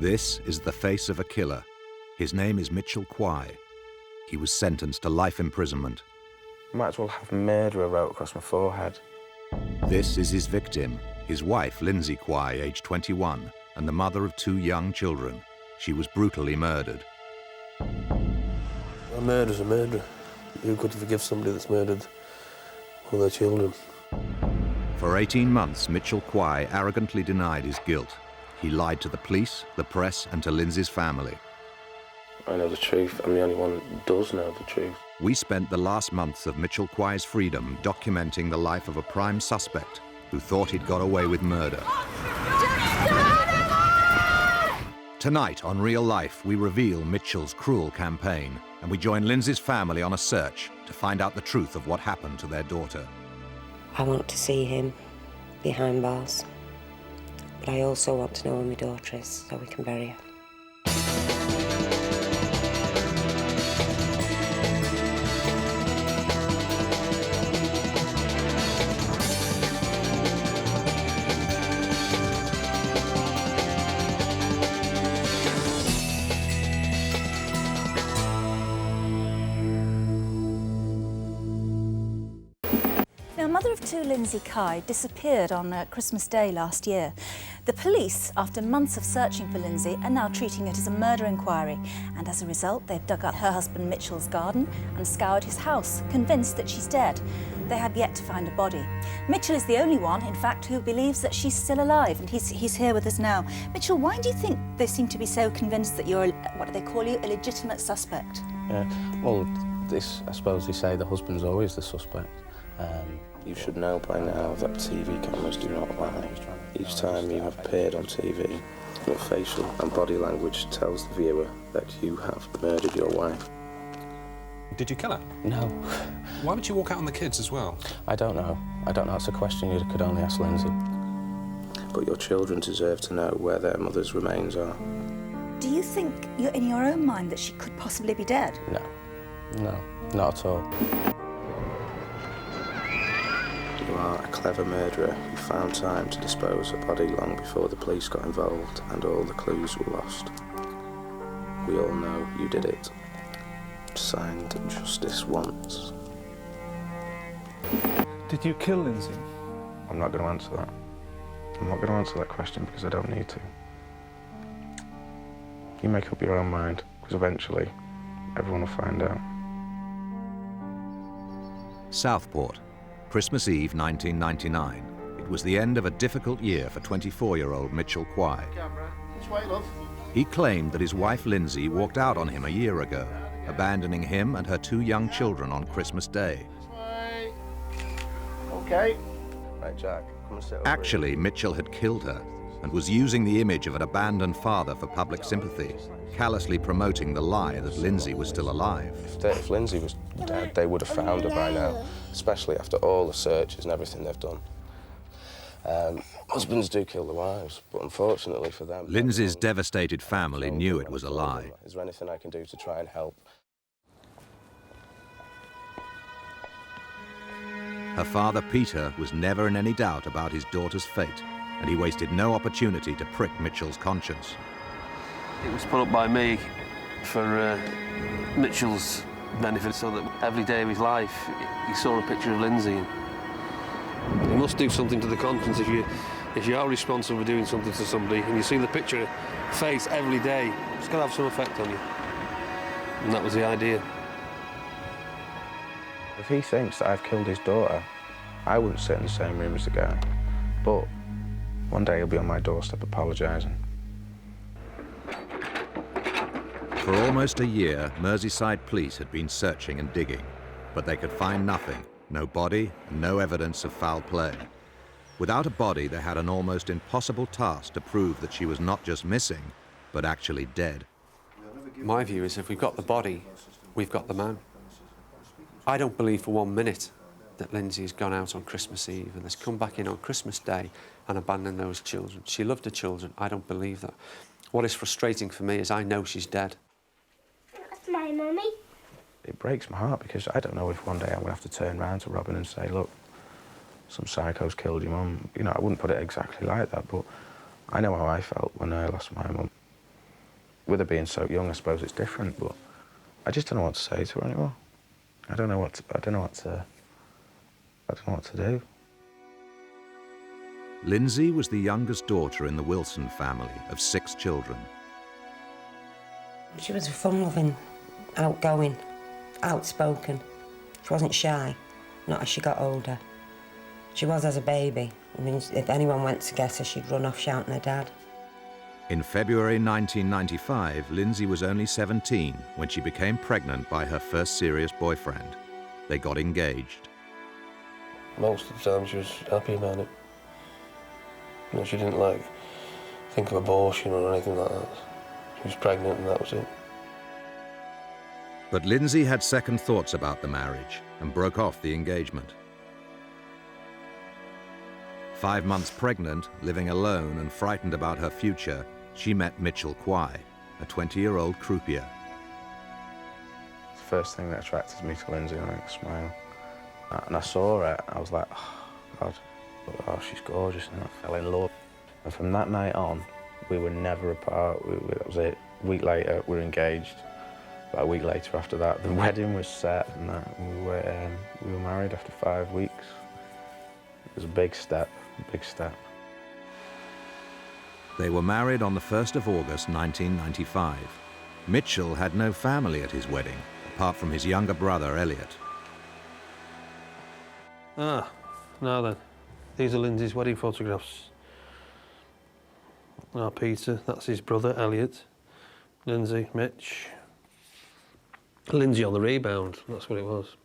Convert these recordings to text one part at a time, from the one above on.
This is the face of a killer. His name is Mitchell Quay. He was sentenced to life imprisonment. Might as well have murderer wrote across my forehead. This is his victim, his wife, Lynsey Quay, aged 21, and the mother of 2 young children. She was brutally murdered. A murder's a murderer. Who could forgive somebody that's murdered one of their children? For 18 months, Mitchell Quay arrogantly denied his guilt. He lied to the police, the press, and to Lynsey's family. I know the truth. I'm the only one that does know the truth. We spent the last months of Mitchell Quay's freedom documenting the life of a prime suspect who thought he'd got away with murder. Tonight on Real Life, we reveal Mitchell's cruel campaign, and we join Lynsey's family on a search to find out the truth of what happened to their daughter. I want to see him behind bars, but I also want to know where my daughter is so we can bury her. Now, mother of 2 Lynsey Quay disappeared on Christmas Day last year. The police, after months of searching for Lynsey, are now treating it as a murder inquiry. And as a result, they've dug up her husband Mitchell's garden and scoured his house, convinced that she's dead. They have yet to find a body. Mitchell is the only one, in fact, who believes that she's still alive, and he's here with us now. Mitchell, why do you think they seem to be so convinced that you're, what do they call you, a legitimate suspect? Well, I suppose they say the husband's always the suspect. You should know by now that TV cameras do not lie. Each time you have appeared on TV, your facial and body language tells the viewer that you have murdered your wife. Did you kill her? No. Why would you walk out on the kids as well? I don't know. It's a question you could only ask Lynsey. But your children deserve to know where their mother's remains are. Do you think you're in your own mind that she could possibly be dead? No, not at all. You are a clever murderer who found time to dispose of a body long before the police got involved and all the clues were lost. We all know you did it. Signed, Justice Once. Did you kill Lynsey? I'm not going to answer that. I'm not going to answer that question because I don't need to. You make up your own mind, because eventually everyone will find out. Southport, Christmas Eve 1999. It was the end of a difficult year for 24-year-old Mitchell Quay. He claimed that his wife Lynsey walked out on him a year ago, abandoning him and her 2 young children on Christmas Day. Okay. Right, Jack, come and sit over Actually, here. Mitchell had killed her and was using the image of an abandoned father for public sympathy, callously promoting the lie that Lynsey was still alive. If Lynsey was dead, they would have found her by now, especially after all the searches and everything they've done. Husbands do kill their wives, but unfortunately for them... Lynsey's devastated family knew it was a lie. Is there anything I can do to try and help? Her father, Peter, was never in any doubt about his daughter's fate, and he wasted no opportunity to prick Mitchell's conscience. It was put up by me for Mitchell's benefit, so that every day of his life he saw a picture of Lynsey. You must do something to the conscience if you are responsible for doing something to somebody and you see the picture face every day. It's got to have some effect on you. And that was the idea. If he thinks that I've killed his daughter, I wouldn't sit in the same room as the guy. But one day he'll be on my doorstep apologising. For almost a year, Merseyside police had been searching and digging, but they could find nothing, no body and no evidence of foul play. Without a body, they had an almost impossible task to prove that she was not just missing, but actually dead. My view is if we've got the body, we've got the man. I don't believe for 1 minute that Lynsey's gone out on Christmas Eve and has come back in on Christmas Day and abandoned those children. She loved her children. I don't believe that. What is frustrating for me is I know she's dead. That's my mummy. It breaks my heart because I don't know if one day I'm going to have to turn around to Robin and say, look, some psycho's killed your mum. You know, I wouldn't put it exactly like that, but I know how I felt when I lost my mum. With her being so young, I suppose it's different, but I just don't know what to say to her anymore. I don't know what to do. Lynsey was the youngest daughter in the Wilson family of 6 children. She was fun-loving, outgoing, outspoken. She wasn't shy, not as she got older. She was as a baby. I mean, if anyone went to get her, she'd run off shouting her dad. In February 1995, Lynsey was only 17 when she became pregnant by her first serious boyfriend. They got engaged. Most of the time she was happy about it. You know, she didn't think of abortion or anything like that. She was pregnant and that was it. But Lynsey had second thoughts about the marriage and broke off the engagement. 5 months pregnant, living alone and frightened about her future, she met Mitchell Quay, a 20-year-old croupier. The first thing that attracted me to Lynsey, I think, smile. And I saw her, I was like, oh, God, oh, she's gorgeous, and I fell in love. And from that night on, we were never apart. That was it. A week later, we were engaged. About a week later after that, the wedding was set, and we were married after 5 weeks. It was a big step, big step. They were married on the 1st of August 1995. Mitchell had no family at his wedding, apart from his younger brother, Elliot. Ah, now then. These are Lynsey's wedding photographs. Now Peter, that's his brother, Elliot. Lynsey, Mitch. Lynsey on the rebound, that's what it was.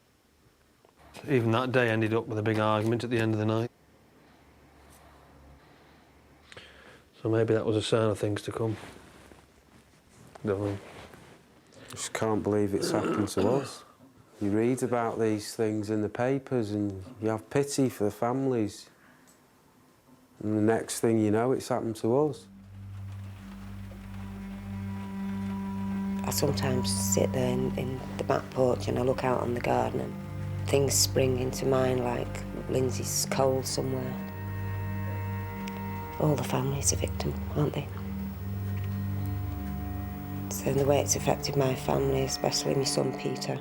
Even that day ended up with a big argument at the end of the night. So maybe that was a sign of things to come. Don't know. I just can't believe it's happened to us. You read about these things in the papers and you have pity for the families. And the next thing you know, it's happened to us. I sometimes sit there in the back porch and I look out on the garden and things spring into mind, like Lynsey's cold somewhere. All the family's a victim, aren't they? So in the way it's affected my family, especially my son Peter,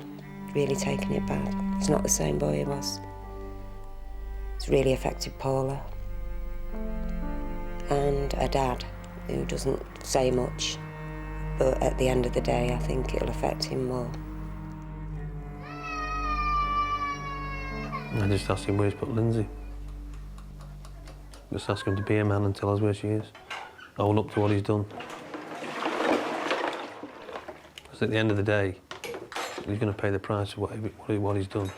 really taken it bad. He's not the same boy he was. It's really affected Paula. And a dad who doesn't say much, but at the end of the day, I think it'll affect him more. I just asked him where he's put Lynsey. Just ask him to be a man and tell us where she is. Own up to what he's done. Because at the end of the day, he's going to pay the price of what he's done.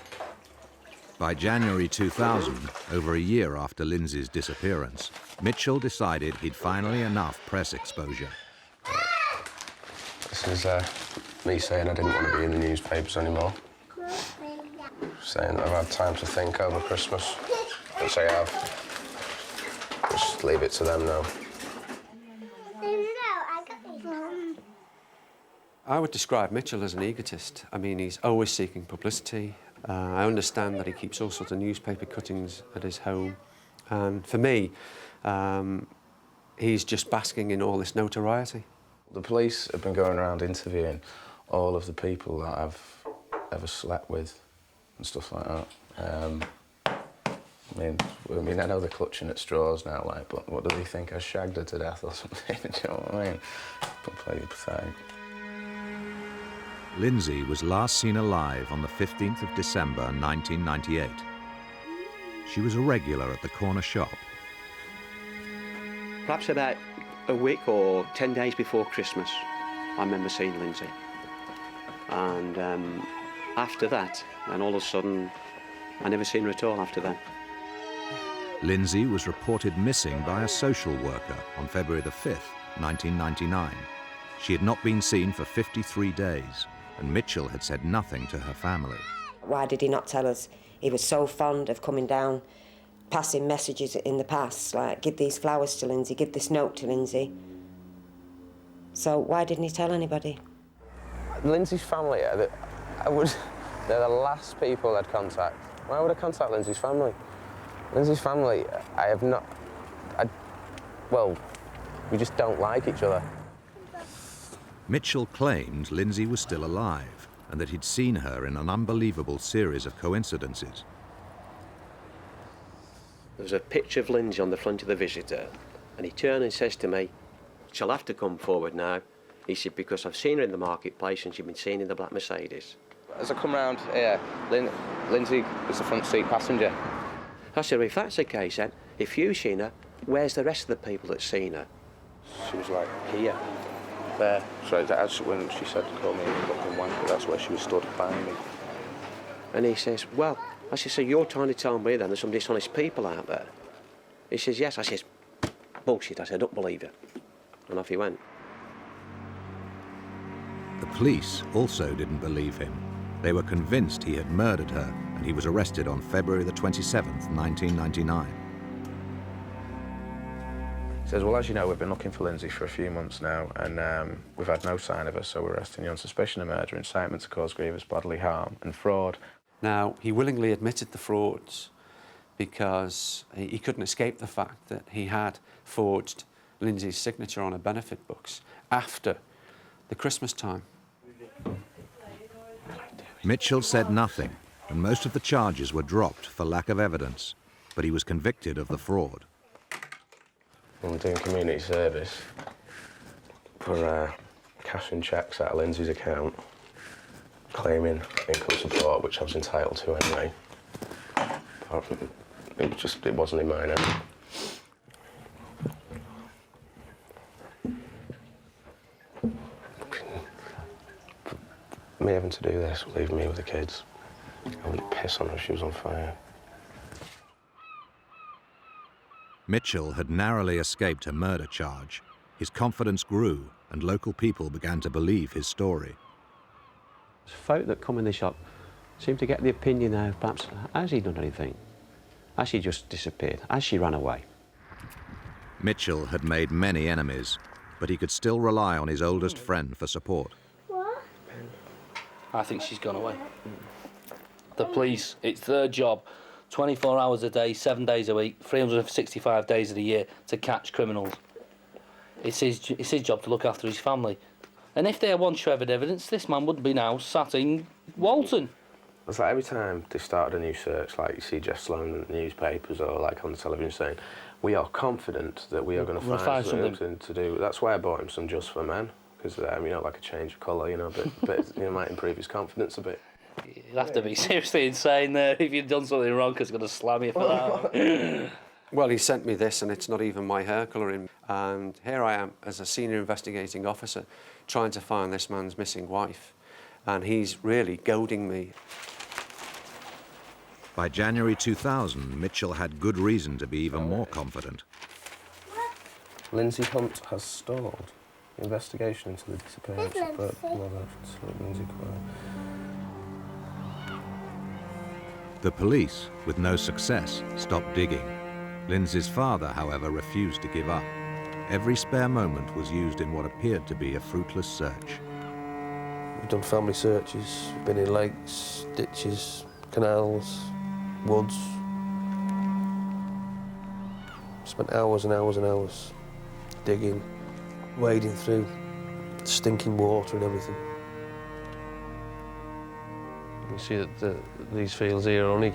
By January 2000, over a year after Lynsey's disappearance, Mitchell decided he'd finally enough press exposure. This is me saying I didn't want to be in the newspapers anymore. Saying that I've had time to think over Christmas, which I have. Just leave it to them now. I would describe Mitchell as an egotist. I mean, he's always seeking publicity. I understand that he keeps all sorts of newspaper cuttings at his home. And for me, he's just basking in all this notoriety. The police have been going around interviewing all of the people that I've ever slept with and stuff like that. I mean, I know they're clutching at straws now, like, but what do they think? I shagged her to death or something? Do you know what I mean? Completely pathetic. Lynsey was last seen alive on the 15th of December 1998. She was a regular at the corner shop. Perhaps about a week or 10 days before Christmas, I remember seeing Lynsey. And after that, and all of a sudden, I never seen her at all after that. Lynsey was reported missing by a social worker on February the 5th, 1999. She had not been seen for 53 days, and Mitchell had said nothing to her family. Why did he not tell us? He was so fond of coming down, passing messages in the past, like, give these flowers to Lynsey, give this note to Lynsey. So why didn't he tell anybody? Lynsey's family, they're the last people I'd contact. Why would I contact Lynsey's family? Lynsey's family, well, we just don't like each other. Mitchell claimed Lynsey was still alive and that he'd seen her in an unbelievable series of coincidences. There was a picture of Lynsey on the front of the Visitor, and he turned and says to me, "She'll have to come forward now." He said, "Because I've seen her in the marketplace and she's been seen in the black Mercedes." As I come round here, Lynsey was the front seat passenger. I said, "Well, if that's the case then, if you've seen her, where's the rest of the people that's seen her?" She was like here, there. So that's when she said, "Call me a fucking wanker," that's where she was stood behind me. And he says, "Well," I said, "so you're trying to tell me then there's some dishonest people out there?" He says, "Yes." I says, "Bullshit." I said, "I don't believe you." And off he went. The police also didn't believe him. They were convinced he had murdered her, and he was arrested on February the 27th, 1999. He says, "Well, as you know, we've been looking for Lynsey for a few months now, and we've had no sign of her, so we're arresting you on suspicion of murder, incitement to cause grievous bodily harm, and fraud." Now, he willingly admitted the frauds because he couldn't escape the fact that he had forged Lynsey's signature on her benefit books after the Christmas time. Mitchell said nothing, and most of the charges were dropped for lack of evidence, but he was convicted of the fraud. I'm doing community service for cashing cheques out of Lynsey's account, claiming income support, which I was entitled to anyway. It wasn't in my name. Me having to do this, leaving me with the kids. I wouldn't piss on her if she was on fire. Mitchell had narrowly escaped a murder charge. His confidence grew, and local people began to believe his story. Folk that come in the shop seem to get the opinion now, perhaps, has he done anything? Has she just disappeared? Has she run away? Mitchell had made many enemies, but he could still rely on his oldest friend for support. I think she's gone away. The police, it's their job, 24 hours a day, 7 days a week, 365 days of the year to catch criminals. It's his job to look after his family. And if they had one shred of evidence, this man wouldn't be now sat in Walton. It's like every time they started a new search, like you see Jeff Sloan in the newspapers or like on the television saying, "We are confident that we are going to find something to do." That's why I bought him some Just for Men, because like a change of colour, but might improve his confidence a bit. You'd have to be seriously insane there if you'd done something wrong, because he's going to slam you for that. Well, he sent me this, and it's not even my hair colouring. And here I am, as a senior investigating officer, trying to find this man's missing wife. And he's really goading me. By January 2000, Mitchell had good reason to be even more confident. Lynsey Hunt has stalled. Investigation into the disappearance of Lynsey Quire. The police, with no success, stopped digging. Lynsey's father, however, refused to give up. Every spare moment was used in what appeared to be a fruitless search. We've done family searches, been in lakes, ditches, canals, woods. Spent hours and hours and hours digging, wading through stinking water and everything. You see that these fields here are only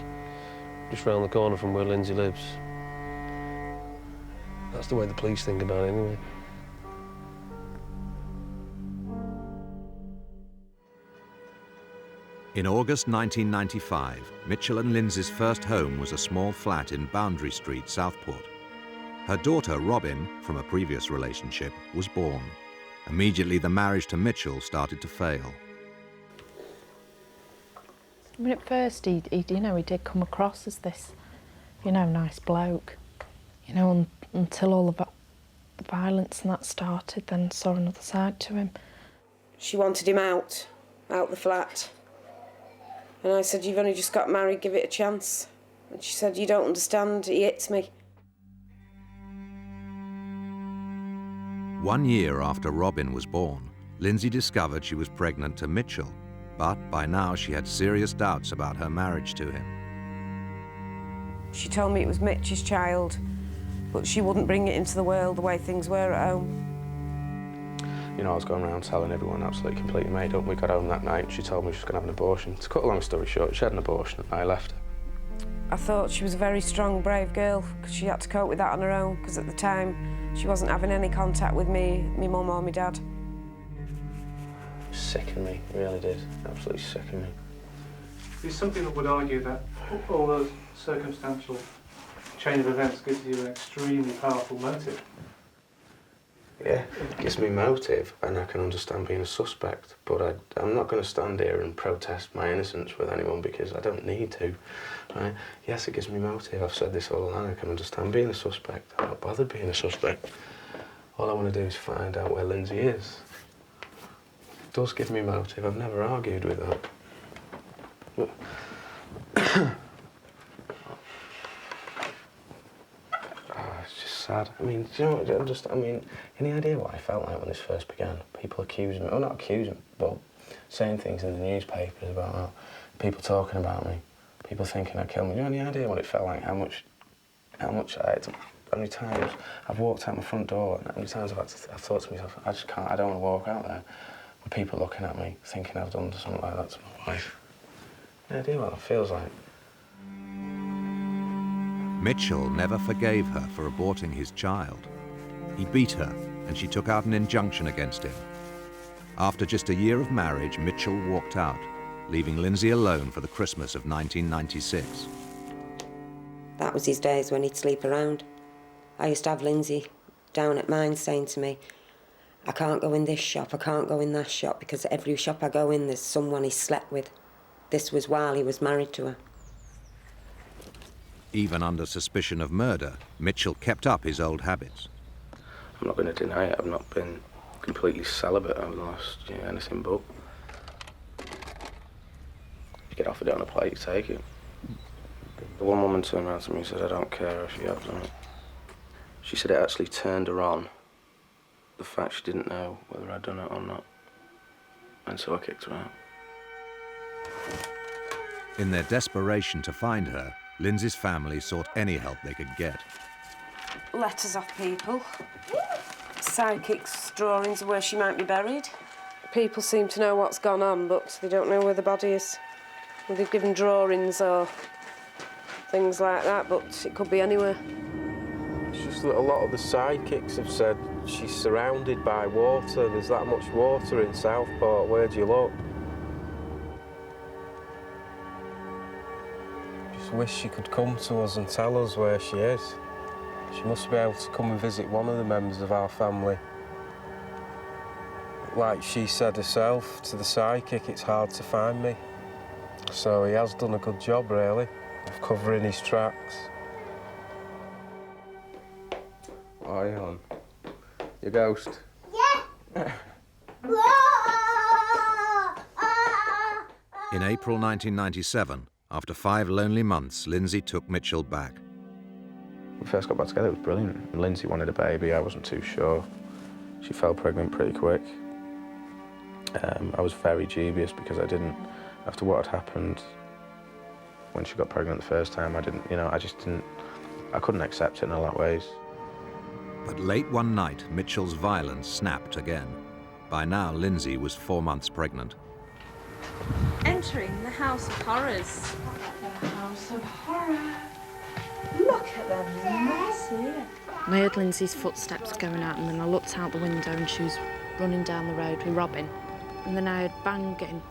just round the corner from where Lynsey lives. That's the way the police think about it anyway. In August 1995, Mitchell and Lynsey's first home was a small flat in Boundary Street, Southport. Her daughter, Robin, from a previous relationship, was born. Immediately, the marriage to Mitchell started to fail. I mean, at first, he did come across as this, nice bloke. Until all the violence and that started, then saw another side to him. She wanted him out the flat. And I said, "You've only just got married, give it a chance." And she said, "You don't understand, he hits me." 1 year after Robin was born, Lynsey discovered she was pregnant to Mitchell, but by now she had serious doubts about her marriage to him. She told me it was Mitch's child, but she wouldn't bring it into the world the way things were at home. You know, I was going around telling everyone absolutely completely made up. We got home that night and she told me she was going to have an abortion. To cut a long story short, she had an abortion and I left her. I thought she was a very strong, brave girl because she had to cope with that on her own because at the time she wasn't having any contact with me, my mum or my dad. Sickened me, it really did. Absolutely sickened me. There's something that would argue that all those circumstantial chain of events gives you an extremely powerful motive. Yeah, it gives me motive and I can understand being a suspect, but I'm not going to stand here and protest my innocence with anyone because I don't need to. Right? Yes, it gives me motive. I've said this all along. I can understand being a suspect. I'm not bothered being a suspect. All I want to do is find out where Lynsey is. It does give me motive. I've never argued with that. But it's just sad. I mean, do you know what? I mean, any idea what I felt like when this first began? People accusing me, well, not accusing, but saying things in the newspapers about people talking about me, people thinking I'd kill me. Do you have any idea what it felt like? How much I had to, how many times I've walked out my front door and how many times I've thought to myself, I just can't, I don't want to walk out there with people looking at me, thinking I've done something like that to my wife. Any idea what that feels like? Mitchell never forgave her for aborting his child. He beat her, and she took out an injunction against him. After just a year of marriage, Mitchell walked out, leaving Lynsey alone for the Christmas of 1996. That was his days when he'd sleep around. I used to have Lynsey down at mine saying to me, I can't go in this shop, I can't go in that shop, because every shop I go in, there's someone he slept with. This was while he was married to her. Even under suspicion of murder, Mitchell kept up his old habits. I'm not going to deny it. I've not been completely celibate over the last year, anything but. You get offered it on a plate, you take it. The one woman turned around to me and said, I don't care if you have done it. She said it actually turned her on, the fact she didn't know whether I'd done it or not. And so I kicked her out. In their desperation to find her, Lynsey's family sought any help they could get. Letters off people, psychics' drawings of where she might be buried. People seem to know what's gone on, but they don't know where the body is. Well, they've given drawings or things like that, but it could be anywhere. It's just that a lot of the sidekicks have said she's surrounded by water. There's that much water in Southport. Where do you look? Just wish she could come to us and tell us where she is. She must be able to come and visit one of the members of our family. Like she said herself to the psychic, it's hard to find me. So he has done a good job, really, of covering his tracks. Oh, you on? Your ghost? Yeah. In April 1997, after 5 lonely months, Lynsey took Mitchell back. When we first got back together, it was brilliant. Lynsey wanted a baby, I wasn't too sure. She fell pregnant pretty quick. I was very dubious because I didn't, after what had happened when she got pregnant the first time, I couldn't accept it in a lot of ways. But late one night, Mitchell's violence snapped again. By now, Lynsey was 4 months pregnant. Entering the House of Horrors. The House of Horror. Look at them messes. I heard Lynsey's footsteps going out, and then I looked out the window and she was running down the road with Robin. And then I heard banging.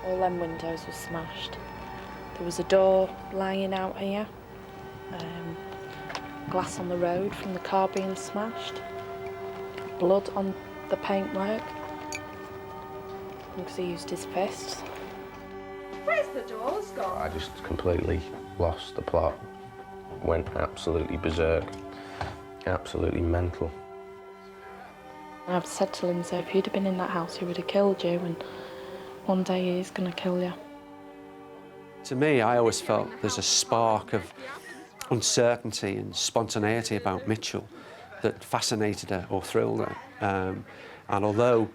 All them windows were smashed. There was a door lying out here. Glass on the road from the car being smashed. Blood on the paintwork. Because he used his fists. Where's the doors gone? I just completely lost the plot. Went absolutely berserk. Absolutely mental. I've said to Lynsey, if you'd have been in that house, he would have killed you, and one day he's going to kill you. To me, I always felt there's a spark of uncertainty and spontaneity about Mitchell that fascinated her or thrilled her. And although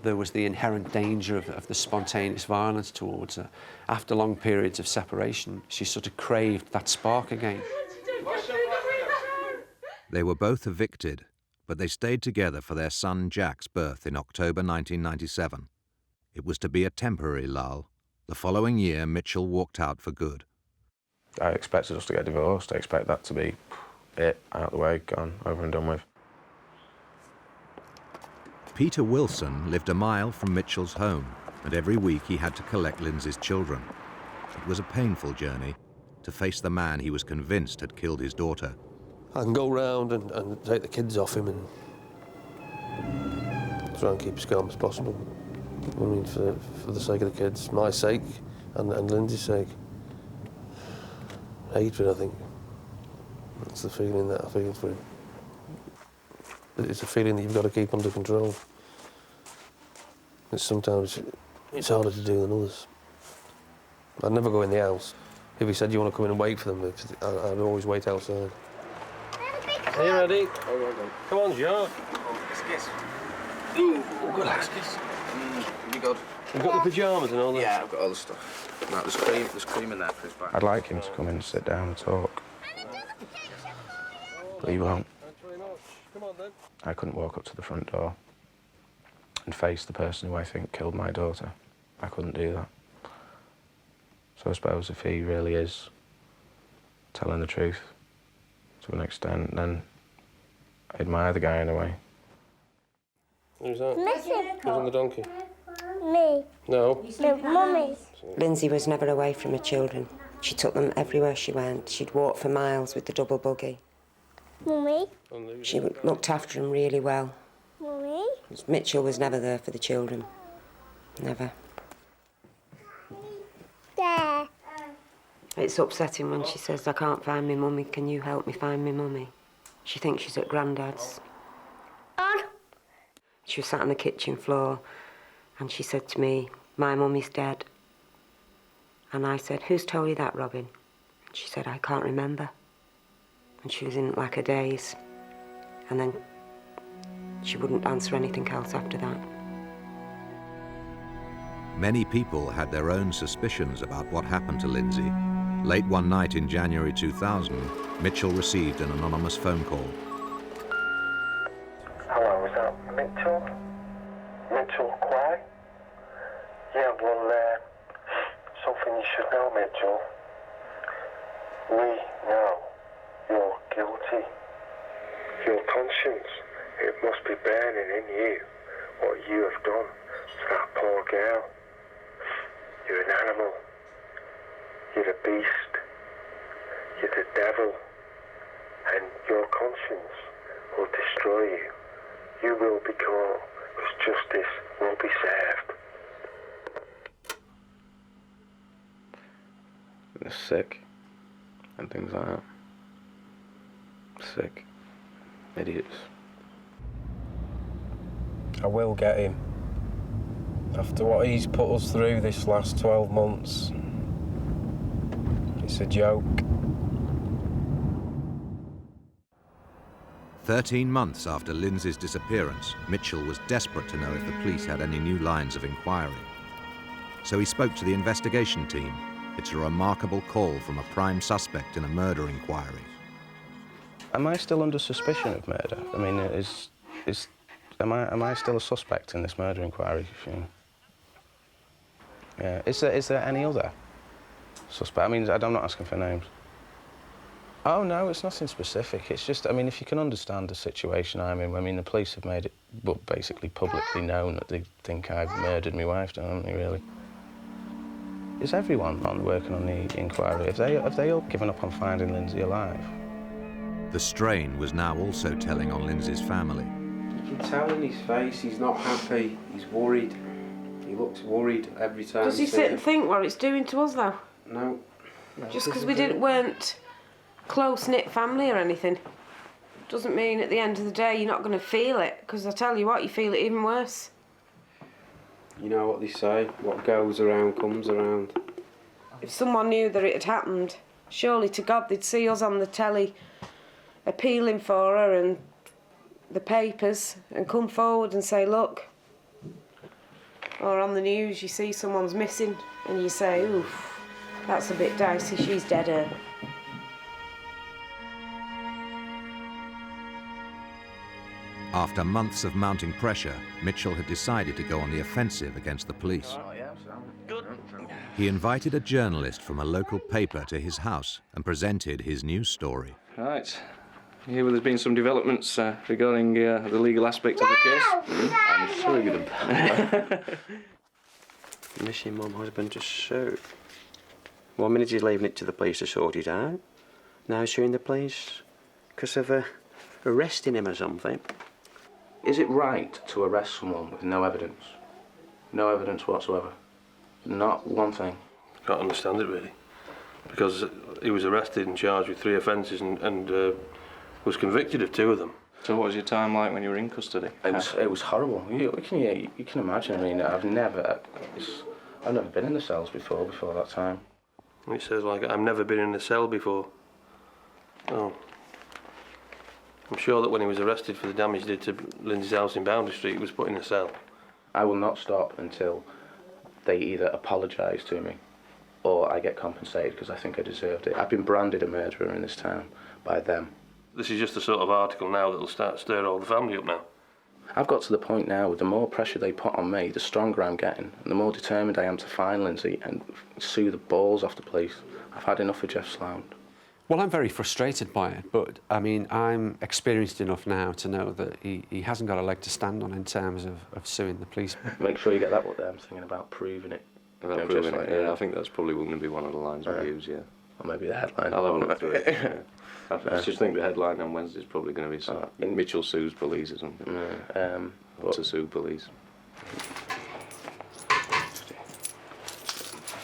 there was the inherent danger of the spontaneous violence towards her, after long periods of separation, she sort of craved that spark again. They were both evicted, but they stayed together for their son Jack's birth in October 1997. It was to be a temporary lull. The following year, Mitchell walked out for good. I expected us to get divorced. I expect that to be it, out of the way, gone, over and done with. Peter Wilson lived a mile from Mitchell's home, and every week he had to collect Lynsey's children. It was a painful journey to face the man he was convinced had killed his daughter. I can go round and take the kids off him and try and keep as calm as possible. I mean, for the sake of the kids, my sake, and Lynsey's sake. Hatred, I think. That's the feeling that I feel for him. It's a feeling that you've got to keep under control. Sometimes it's harder to do than others. I'd never go in the house. If he said, you want to come in and wait for them, I'd always wait outside. Are you ready? Oh, well done. Come on, Joe. Kiss. Ooh, good lad. You good? You've got the pyjamas and all that? Yeah, I've got all the stuff. No, there's cream in there for his back. I'd like him to come in and sit down and talk. But he won't. Thanks very much. Come on, then. I couldn't walk up to the front door and face the person who I think killed my daughter. I couldn't do that. So I suppose if he really is telling the truth to an extent, then I admire the guy in a way. Who's that? Who's on the donkey? Me. No. No, Mummy. Lynsey was never away from her children. She took them everywhere she went. She'd walk for miles with the double buggy. Mummy. She looked after them really well. Mummy. Mitchell was never there for the children. Never. There. It's upsetting when she says, I can't find me mummy, can you help me find me mummy? She thinks she's at Grandad's. On. She was sat on the kitchen floor and she said to me, my mummy's dead. And I said, who's told you that, Robin? And she said, I can't remember. And she was in like a daze. And then she wouldn't answer anything else after that. Many people had their own suspicions about what happened to Lynsey. Late one night in January 2000, Mitchell received an anonymous phone call. Hello, is that Mitchell? Mitchell Quay? Yeah, well, something you should know, Mitchell. We know you're guilty. Your conscience, it must be burning in you what you have done to that poor girl. You're an animal. You're a beast. You're the devil. And your conscience will destroy you. You will be caught, because justice will be served. They're sick and things like that. Sick. Idiots. I will get him. After what he's put us through this last 12 months, it's a joke. 13 months after Lynsey's disappearance, Mitchell was desperate to know if the police had any new lines of inquiry. So he spoke to the investigation team. It's a remarkable call from a prime suspect in a murder inquiry. Am I still under suspicion of murder? I mean, am I still a suspect in this murder inquiry? Yeah. Is there any other suspect? I mean, I'm not asking for names. Oh, no, it's nothing specific. It's just, I mean, if you can understand the situation I'm in, I mean, the police have made it basically publicly known that they think I've murdered my wife, don't they, really? Is everyone working on the inquiry, have they all given up on finding Lynsey alive? The strain was now also telling on Lynsey's family. You can tell in his face he's not happy, he's worried. He looks worried every time. Does he sit and think what it's doing to us, though? No. Just because we weren't close-knit family or anything doesn't mean at the end of the day you're not going to feel it, because I tell you what, you feel it even worse. You know what they say, what goes around comes around. If someone knew that it had happened, surely to God they'd see us on the telly appealing for her and the papers and come forward and say, look. Or on the news you see someone's missing and you say, oof, that's a bit dicey, she's dead. After months of mounting pressure, Mitchell had decided to go on the offensive against the police. He invited a journalist from a local paper to his house and presented his news story. Right. Here there's been some developments regarding the legal aspect of the case. I'm suing them. Missing mum, husband just sued. 1 minute he's leaving it to the police to sort it out. Now he's suing the police because of arresting him or something. Is it right to arrest someone with no evidence? No evidence whatsoever? Not one thing? Can't understand it, really. Because he was arrested and charged with 3 offences and was convicted of 2 of them. So what was your time like when you were in custody? It was horrible. You can imagine. I mean, I've never been in the cells before that time. It says, like, I've never been in a cell before. Oh. I'm sure that when he was arrested for the damage did to Lynsey's house in Boundary Street, he was put in a cell. I will not stop until they either apologise to me or I get compensated, because I think I deserved it. I've been branded a murderer in this town by them. This is just the sort of article now that'll stir all the family up now. I've got to the point now, the more pressure they put on me, the stronger I'm getting, and the more determined I am to find Lynsey and sue the balls off the police. I've had enough of Jeff Slound. Well, I'm very frustrated by it, but, I mean, I'm experienced enough now to know that he hasn't got a leg to stand on in terms of suing the police. Make sure you get that, what I'm thinking about proving it. About proving it, yeah. I think that's probably going to be one of the lines we use, yeah. Or maybe the headline. I'll have a look through it, yeah. I just think the headline on Wednesday is probably going to be something. Mitchell sues police or something. Or to sue police.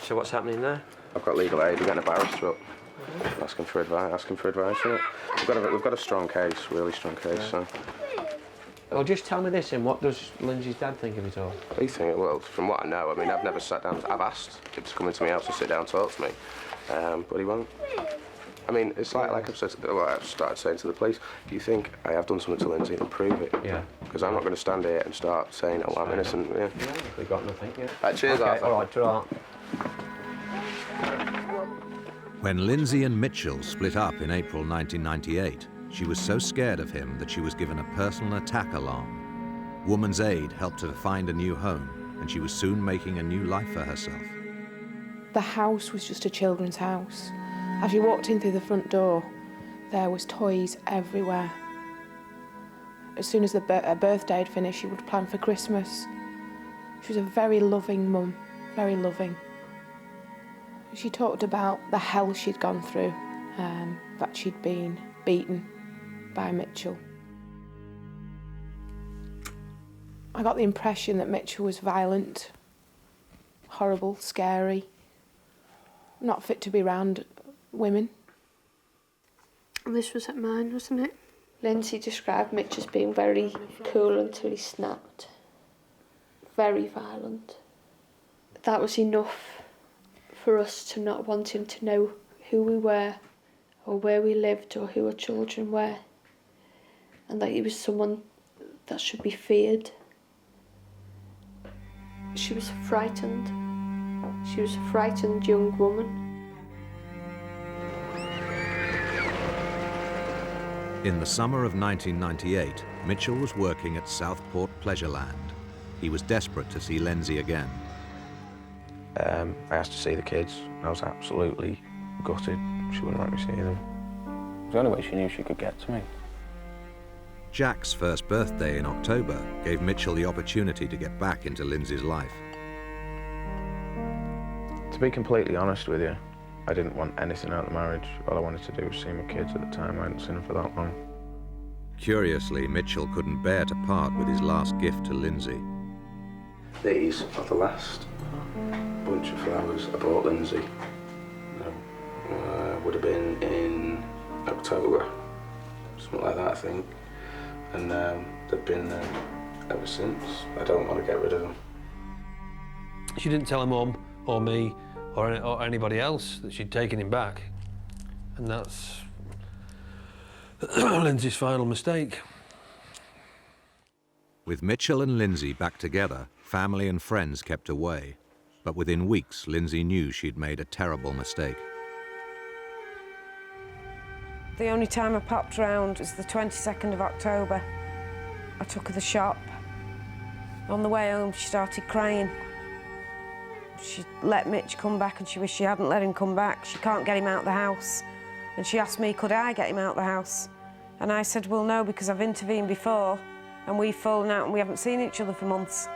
So what's happening there? I've got legal aid. We're getting a barrister up. Asking for advice on it. We've got a strong case, really strong case. Yeah. So. Well, just tell me this, and what does Lynsey's dad think of it all? Well, from what I know, I mean, I've never sat down. I've asked him to come into my house and sit down and talk to me, but he won't. I mean, it's like I've said. I've started saying to the police, if you think I have done something to Lynsey, then prove it. Yeah. Because I'm not going to stand here and start saying, oh, I'm innocent. Yeah. We got nothing. Yeah. Right, cheers, okay, Arthur. all right, ta-ra. When Lynsey and Mitchell split up in April 1998, she was so scared of him that she was given a personal attack alarm. Woman's Aid helped her to find a new home, and she was soon making a new life for herself. The house was just a children's house. As you walked in through the front door, there was toys everywhere. As soon as her birthday had finished, she would plan for Christmas. She was a very loving mum, very loving. She talked about the hell she'd gone through, that she'd been beaten by Mitchell. I got the impression that Mitchell was violent, horrible, scary, not fit to be around women. This was at mine, wasn't it? Lynsey described Mitch as being very cool until he snapped. Very violent. That was enough for us to not want him to know who we were or where we lived or who our children were, and that he was someone that should be feared. She was frightened. She was a frightened young woman. In the summer of 1998, Mitchell was working at Southport Pleasureland. He was desperate to see Lynsey again. I asked to see the kids. I was absolutely gutted. She wouldn't let me see them. It was the only way she knew she could get to me. Jack's first birthday in October gave Mitchell the opportunity to get back into Lynsey's life. To be completely honest with you, I didn't want anything out of the marriage. All I wanted to do was see my kids at the time. I hadn't seen them for that long. Curiously, Mitchell couldn't bear to part with his last gift to Lynsey. These are the last bunch of flowers I bought Lynsey. Would have been in October, something like that, I think. And they've been there ever since. I don't want to get rid of them. She didn't tell her mum or me or anybody else that she'd taken him back. And that's Lynsey's final mistake. With Mitchell and Lynsey back together, family and friends kept away. But within weeks, Lynsey knew she'd made a terrible mistake. The only time I popped round was the 22nd of October. I took her to the shop. On the way home, she started crying. She let Mitch come back and she wished she hadn't let him come back. She can't get him out of the house. And she asked me, could I get him out of the house? And I said, well, no, because I've intervened before and we've fallen out and we haven't seen each other for months.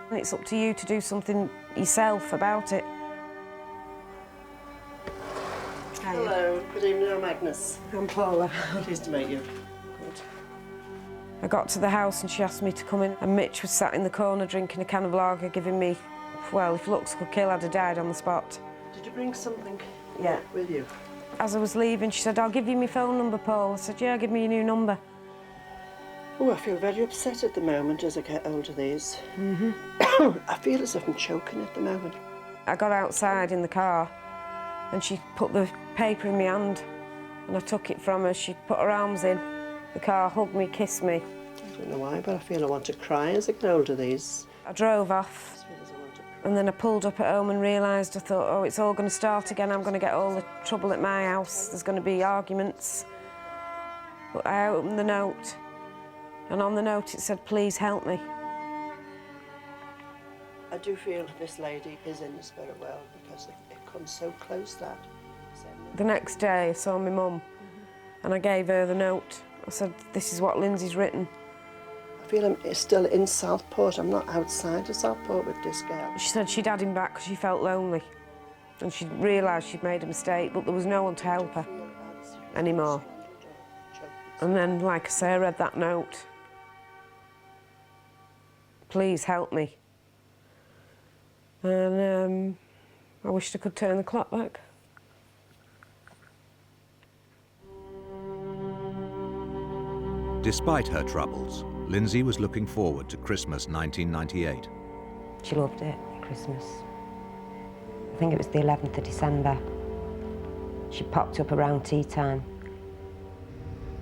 And it's up to you to do something yourself about it. Hello, good evening, I'm Agnes. I'm Paula. Pleased to meet you. I got to the house and she asked me to come in, and Mitch was sat in the corner drinking a can of lager, giving me, well, if looks could kill, I'd have died on the spot. Did you bring something Yeah. with you? As I was leaving, she said, I'll give you my phone number, Paul. I said, yeah, give me your new number. Oh, I feel very upset at the moment as I get hold of these. I feel as if I'm choking at the moment. I got outside in the car and she put the paper in my hand and I took it from her. She put her arms in the car, hugged me, kissed me. I don't know why, but I feel I want to cry as I get hold of these. I drove off and then I pulled up at home and realised, I thought, oh, it's all going to start again. I'm going to get all the trouble at my house. There's going to be arguments. But I opened the note and on the note it said, please help me. I do feel this lady is in this very well because it comes so close that. The next day I saw my mum and I gave her the note. I said, this is what Lynsey's written. I feel I'm still in Southport. I'm not outside of Southport with this girl. She said she'd had him back because she felt lonely and she realised she'd made a mistake, but there was no one to help her anymore. And then, like I say, I read that note. Please help me. And I wished I could turn the clock back. Despite her troubles, Lynsey was looking forward to Christmas 1998. She loved it, Christmas. I think it was the 11th of December. She popped up around tea time.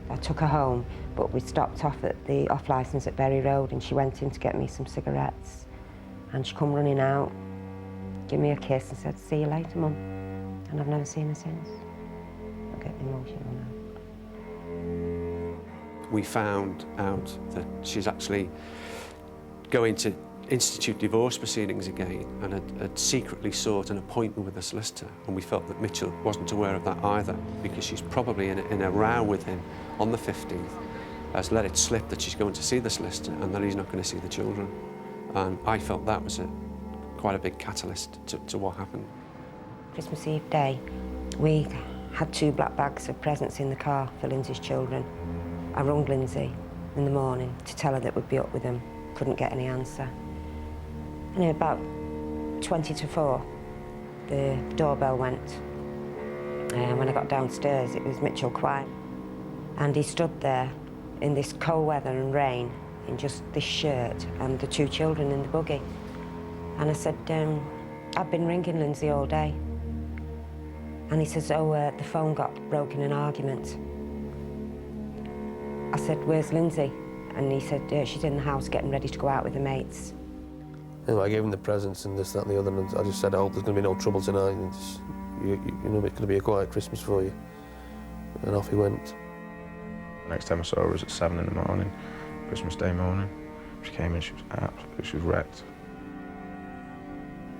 I took her home, but we stopped off at the off-licence at Berry Road and she went in to get me some cigarettes. And she come running out, gave me a kiss and said, see you later, Mum. And I've never seen her since. I get emotional now. We found out that she's actually going to institute divorce proceedings again and had secretly sought an appointment with a solicitor, and we felt that Mitchell wasn't aware of that either because she's probably in a row with him on the 15th, has let it slip that she's going to see the solicitor and that he's not going to see the children. And I felt that was quite a big catalyst to what happened. Christmas Eve day, we had 2 black bags of presents in the car for Lynsey's children. I rung Lynsey in the morning to tell her that we'd be up with them. Couldn't get any answer. And at about 20 to 4, the doorbell went. And when I got downstairs, it was Mitchell Quine. And he stood there in this cold weather and rain in just this shirt and the 2 children in the buggy. And I said, I've been ringing Lynsey all day. And he says, oh, the phone got broken in an argument. I said, where's Lynsey? And he said, she's in the house getting ready to go out with her mates. Anyway, I gave him the presents and this, that and the other, and I just said, I hope there's going to be no trouble tonight, and you know it's going to be a quiet Christmas for you. And off he went. Next time I saw her was at 7 in the morning, Christmas Day morning. She came in, she was wrecked.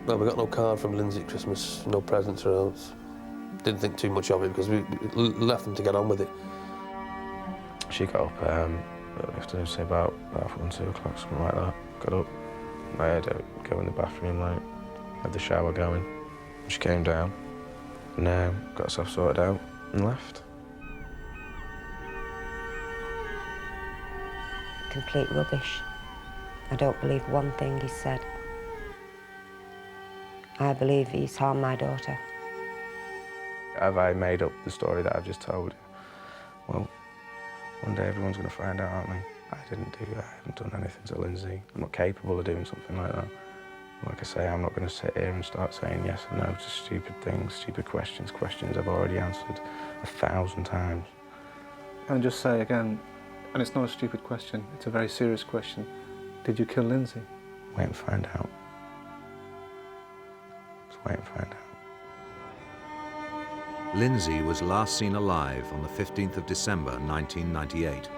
Well, we got no card from Lynsey at Christmas, no presents or else. Didn't think too much of it because we left them to get on with it. She got up early afternoon, say about 1, 2 o'clock, something like that. Got up, I had her go in the bathroom, like, had the shower going. She came down, and got herself sorted out and left. Complete rubbish. I don't believe one thing he said. I believe he's harmed my daughter. Have I made up the story that I've just told you? Well, one day everyone's going to find out, aren't they? I haven't done anything to Lynsey. I'm not capable of doing something like that. Like I say, I'm not going to sit here and start saying yes and no to stupid things, stupid questions I've already answered 1,000 times. And just say again, and it's not a stupid question, it's a very serious question. Did you kill Lynsey? Wait and find out. Just wait and find out. Lynsey was last seen alive on the 15th of December 1998.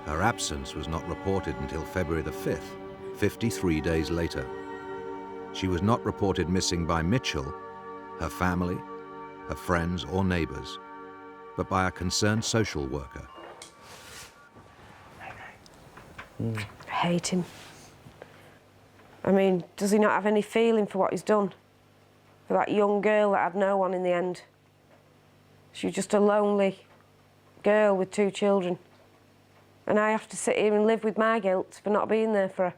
Her absence was not reported until February the 5th, 53 days later. She was not reported missing by Mitchell, her family, her friends or neighbours, but by a concerned social worker. I hate him. I mean, does he not have any feeling for what he's done? For that young girl that had no one in the end. She was just a lonely girl with 2 children. And I have to sit here and live with my guilt for not being there for her.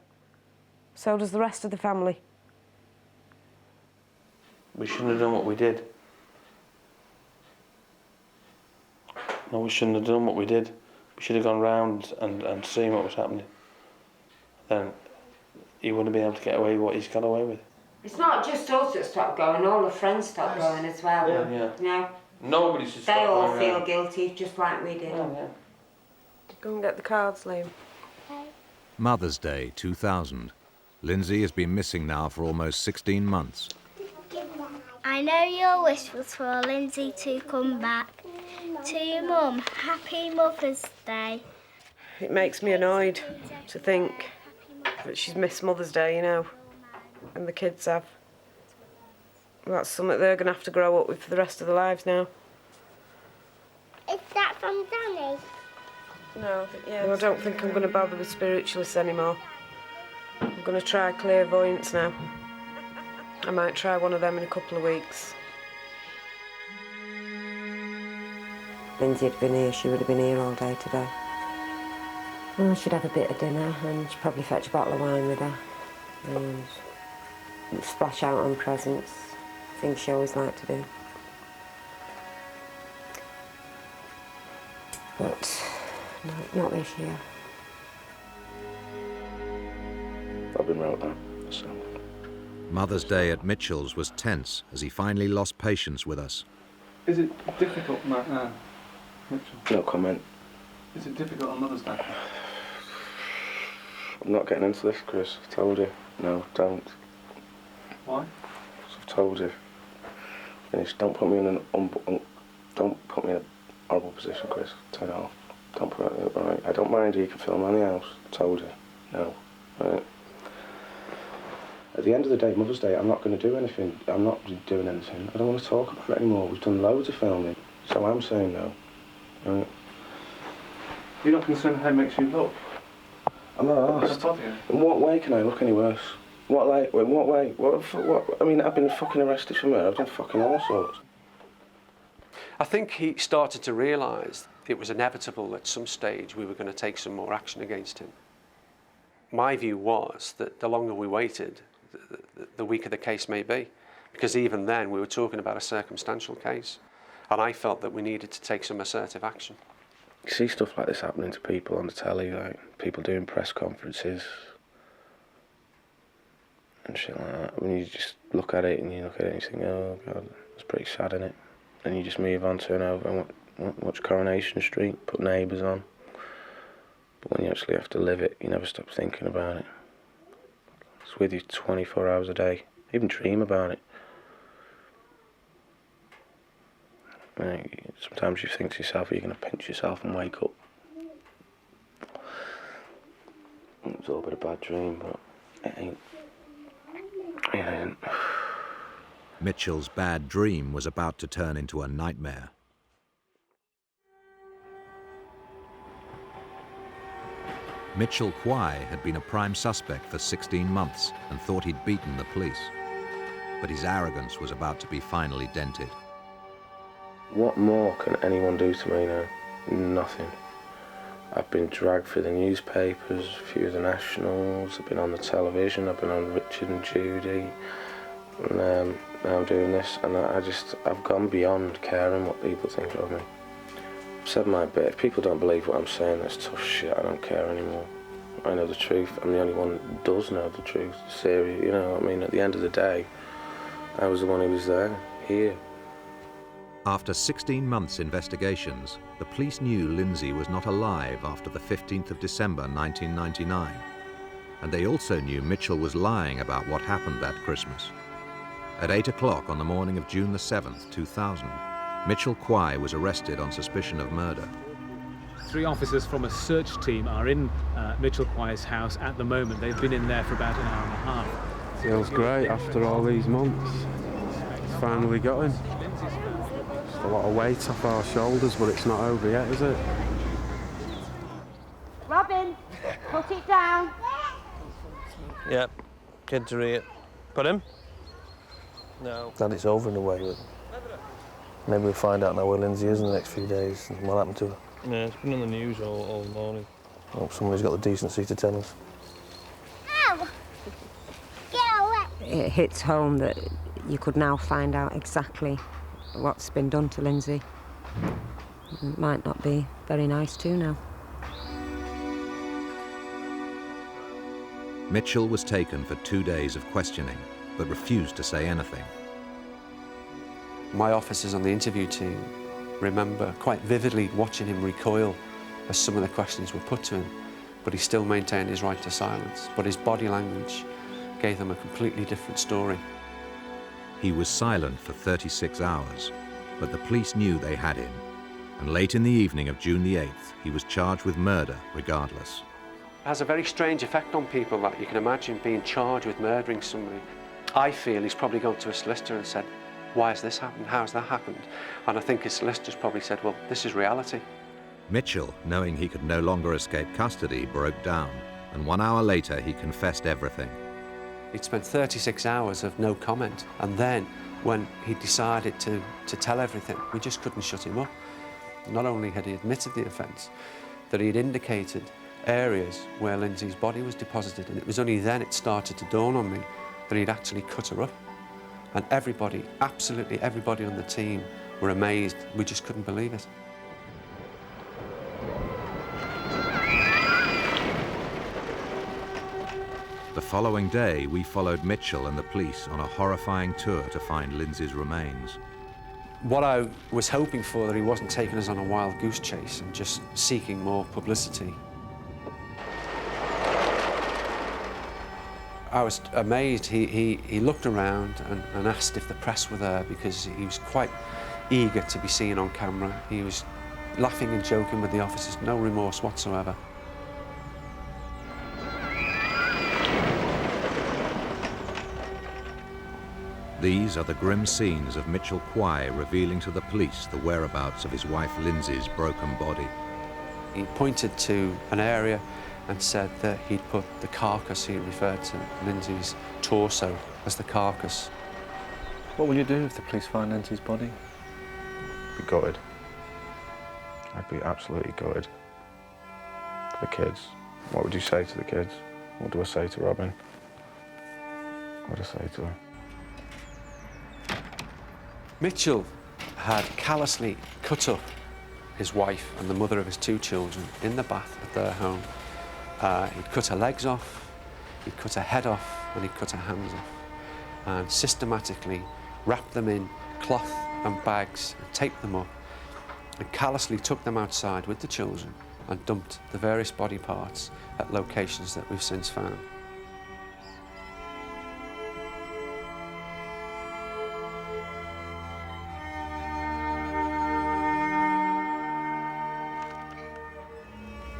So does the rest of the family. We shouldn't have done what we did. No, we shouldn't have done what we did. We should have gone round and seen what was happening. Then he wouldn't be able to get away with what he's got away with. It's not just us that stopped going, all the friends stopped going as well. Yeah. Yeah. Nobody should stop They all going feel around. guilty, just like we did. Go and get the cards, Liam. Mother's Day 2000. Lynsey has been missing now for almost 16 months. I know your wish was for Lynsey to come back. To your mum, happy Mother's Day. It makes me annoyed to think that she's missed Mother's Day, you know, and the kids have. That's something they're going to have to grow up with for the rest of their lives now. Is that from Danny? No, I don't think I'm going to bother with spiritualists anymore. I'm going to try clairvoyance now. I might try one of them in a couple of weeks. Lynsey had been here, she would have been here all day today. Well, she'd have a bit of dinner and she'd probably fetch a bottle of wine with her and splash out on presents, things she always liked to do. But no, not this year. Robin wrote that, so. Mother's Day at Mitchell's was tense as he finally lost patience with us. Is it difficult, Mitchell? No comment. Is it difficult on Mother's Day? I'm not getting into this, Chris. I've told you. No, don't. Why? I've told you. Finish. Don't put me in don't put me in a horrible position, Chris. Turn it off. Don't put me in right. I don't mind you can film any house. Told you. No. Right. At the end of the day, Mother's Day, I'm not going to do anything. I'm not doing anything. I don't want to talk about it anymore. We've done loads of filming, so I'm saying no. Right. You're not concerned how it makes you look? I'm not asked. In what way can I look any worse? In what way? What? I mean, I've been fucking arrested for murder. I've done fucking all sorts. I think he started to realise it was inevitable at some stage we were going to take some more action against him. My view was that the longer we waited, the weaker the case may be, because even then we were talking about a circumstantial case, and I felt that we needed to take some assertive action. You see stuff like this happening to people on the telly, like people doing press conferences and shit like that. When you just look at it and you think, oh God, it's pretty sad, isn't it? And you just move on, turn over and watch Coronation Street, put Neighbours on. But when you actually have to live it, you never stop thinking about it. It's with you 24 hours a day. Even dream about it. Sometimes you think to yourself, you're going to pinch yourself and wake up. It's all a bit of a bad dream, but it ain't. It ain't. Mitchell's bad dream was about to turn into a nightmare. Mitchell Quay had been a prime suspect for 16 months and thought he'd beaten the police. But his arrogance was about to be finally dented. What more can anyone do to me now? Nothing. I've been dragged through the newspapers, a few of the nationals, I've been on the television, I've been on Richard and Judy, and now I'm doing this, and I've gone beyond caring what people think of me. I've said my bit. If people don't believe what I'm saying, that's tough shit. I don't care anymore. I know the truth. I'm the only one that does know the truth. Serious, you know what I mean? At the end of the day, I was the one who was there, here. After 16 months' investigations, the police knew Lynsey was not alive after the 15th of December 1999. And they also knew Mitchell was lying about what happened that Christmas. At 8 o'clock on the morning of June the 7th, 2000, Mitchell Quay was arrested on suspicion of murder. 3 officers from a search team are in Mitchell Quire's house at the moment. They've been in there for about an hour and a half. Feels great after all these months. Finally got him. Just a lot of weight off our shoulders, but it's not over yet, is it? Robin, put it down. Yep, kids are here. Put him? No. Glad it's over in a way, but maybe we'll find out now where Lynsey is in the next few days and what happened to her. Yeah, it's been on the news all morning. I hope somebody's got the decency to tell us. Ow! Get away! It hits home that you could now find out exactly what's been done to Lynsey. It might not be very nice too now. Mitchell was taken for 2 days of questioning, but refused to say anything. My officers on the interview team remember quite vividly watching him recoil as some of the questions were put to him, but he still maintained his right to silence. But his body language gave them a completely different story. He was silent for 36 hours, but the police knew they had him, and late in the evening of June the 8th, he was charged with murder regardless. It has a very strange effect on people that you can imagine being charged with murdering somebody. I feel he's probably gone to a solicitor and said, why has this happened? How has that happened? And I think his solicitor's probably said, well, this is reality. Mitchell, knowing he could no longer escape custody, broke down, and 1 hour later he confessed everything. He'd spent 36 hours of no comment, and then when he decided to tell everything, we just couldn't shut him up. Not only had he admitted the offence, that he had indicated areas where Lynsey's body was deposited, and it was only then it started to dawn on me that he'd actually cut her up. And everybody, absolutely everybody on the team were amazed. We just couldn't believe it. The following day, we followed Mitchell and the police on a horrifying tour to find Lynsey's remains. What I was hoping for, that he wasn't taking us on a wild goose chase and just seeking more publicity. I was amazed. He looked around and asked if the press were there, because he was quite eager to be seen on camera. He was laughing and joking with the officers, no remorse whatsoever. These are the grim scenes of Mitchell Quire revealing to the police the whereabouts of his wife Lynsey's broken body. He pointed to an area and said that he'd put the carcass, he referred to Lynsey's torso as the carcass. What will you do if the police find Lynsey's body? Be gutted. I'd be absolutely gutted. For the kids. What would you say to the kids? What do I say to Robin? What do I say to her? Mitchell had callously cut up his wife and the mother of his 2 children in the bath at their home. He'd cut her legs off, he'd cut her head off, and he'd cut her hands off, and systematically wrapped them in cloth and bags and taped them up, and callously took them outside with the children and dumped the various body parts at locations that we've since found.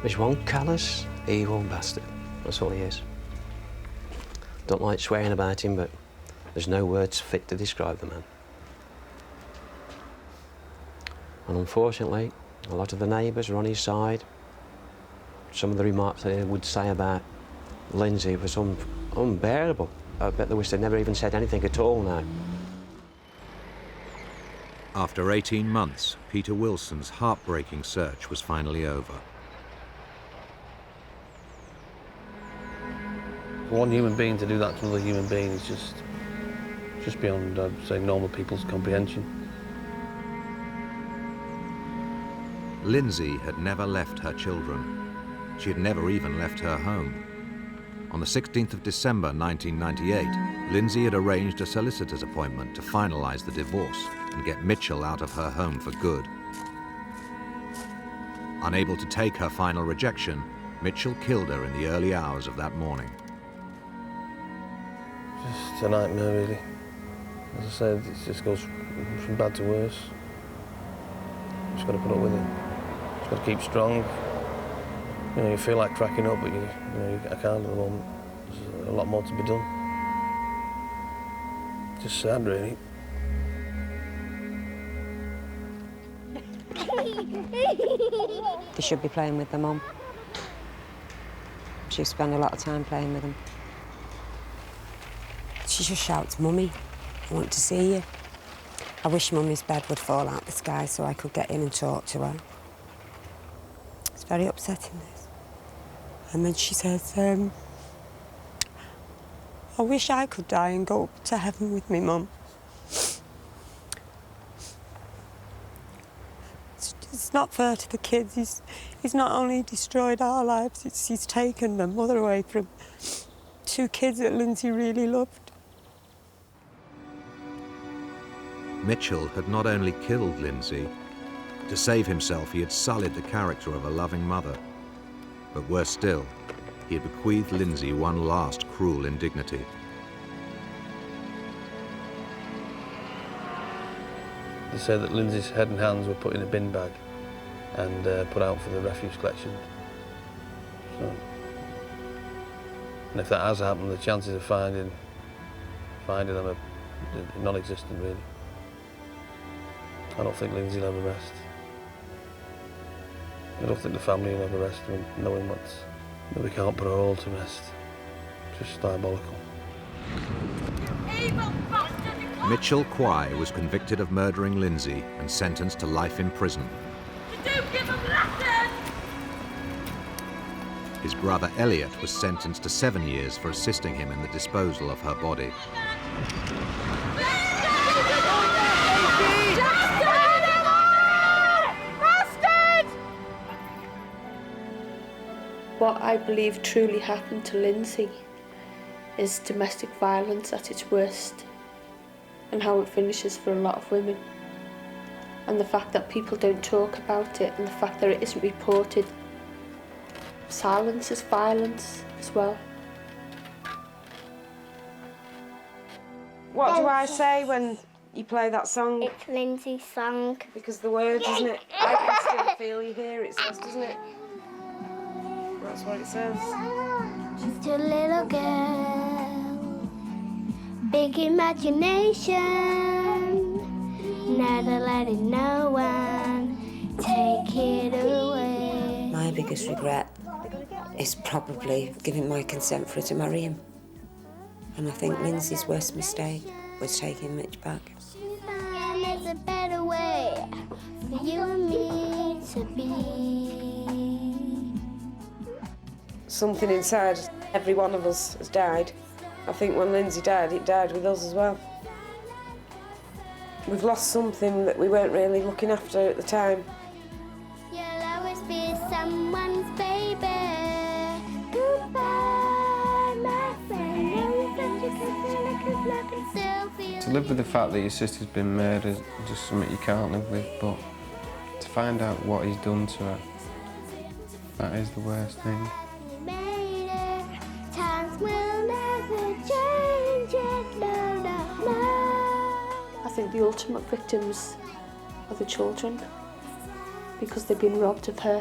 He's one callous, evil bastard. That's all he is. Don't like swearing about him, but there's no words fit to describe the man. And unfortunately, a lot of the neighbours are on his side. Some of the remarks they would say about Lynsey was unbearable. I bet they wish they'd never even said anything at all now. After 18 months, Peter Wilson's heartbreaking search was finally over. For one human being to do that to another human being is just beyond, I'd say, normal people's comprehension. Lynsey had never left her children. She had never even left her home. On the 16th of December 1998, Lynsey had arranged a solicitor's appointment to finalise the divorce and get Mitchell out of her home for good. Unable to take her final rejection, Mitchell killed her in the early hours of that morning. Just a nightmare, really. As I said, it just goes from bad to worse. Just got to put up with it. Just got to keep strong. You know, you feel like cracking up, but I can't at the moment. There's a lot more to be done. Just sad, really. They should be playing with their mum. She spent a lot of time playing with them. She just shouts, "Mummy, I want to see you." I wish Mummy's bed would fall out the sky so I could get in and talk to her. It's very upsetting, this. And then she says, "I wish I could die and go up to heaven with me, Mum." It's not fair to the kids. He's not only destroyed our lives, he's taken their mother away from 2 kids that Lynsey really loved. Mitchell had not only killed Lynsey, to save himself he had sullied the character of a loving mother. But worse still, he had bequeathed Lynsey one last cruel indignity. They said that Lynsey's head and hands were put in a bin bag and put out for the refuse collection. So, and if that has happened, the chances of finding them are non-existent, really. I don't think Lynsey will ever rest. I don't think the family will ever rest, knowing that we can't put her all to rest. Just diabolical. Mitchell Quay was convicted of murdering Lynsey and sentenced to life in prison. His brother Elliot was sentenced to 7 years for assisting him in the disposal of her body. What I believe truly happened to Lynsey is domestic violence at its worst, and how it finishes for a lot of women. And the fact that people don't talk about it, and the fact that it isn't reported. Silence is violence as well. What do I say when you play that song? It's Lynsey's song. Because the words, isn't it? I can still feel you here, it says, doesn't it? That's what it says. Just a little girl, big imagination, never letting no one take it away. My biggest regret is probably giving my consent for her to marry him. And I think Lynsey's worst mistake was taking Mitch back. And there's a better way for you and me to be. Something inside every one of us has died. I think when Lynsey died, it died with us as well. We've lost something that we weren't really looking after at the time. You'll always be someone's baby. Goodbye, my friend. To live with the fact that your sister's been murdered is just something you can't live with, but to find out what he's done to her, that is the worst thing. Times will never change it, no, no, no. I think the ultimate victims are the children, because they've been robbed of her.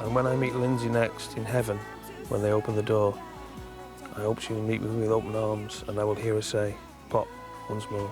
And when I meet Lynsey next in heaven, when they open the door, I hope she will meet me with open arms and I will hear her say, "Pop," once more.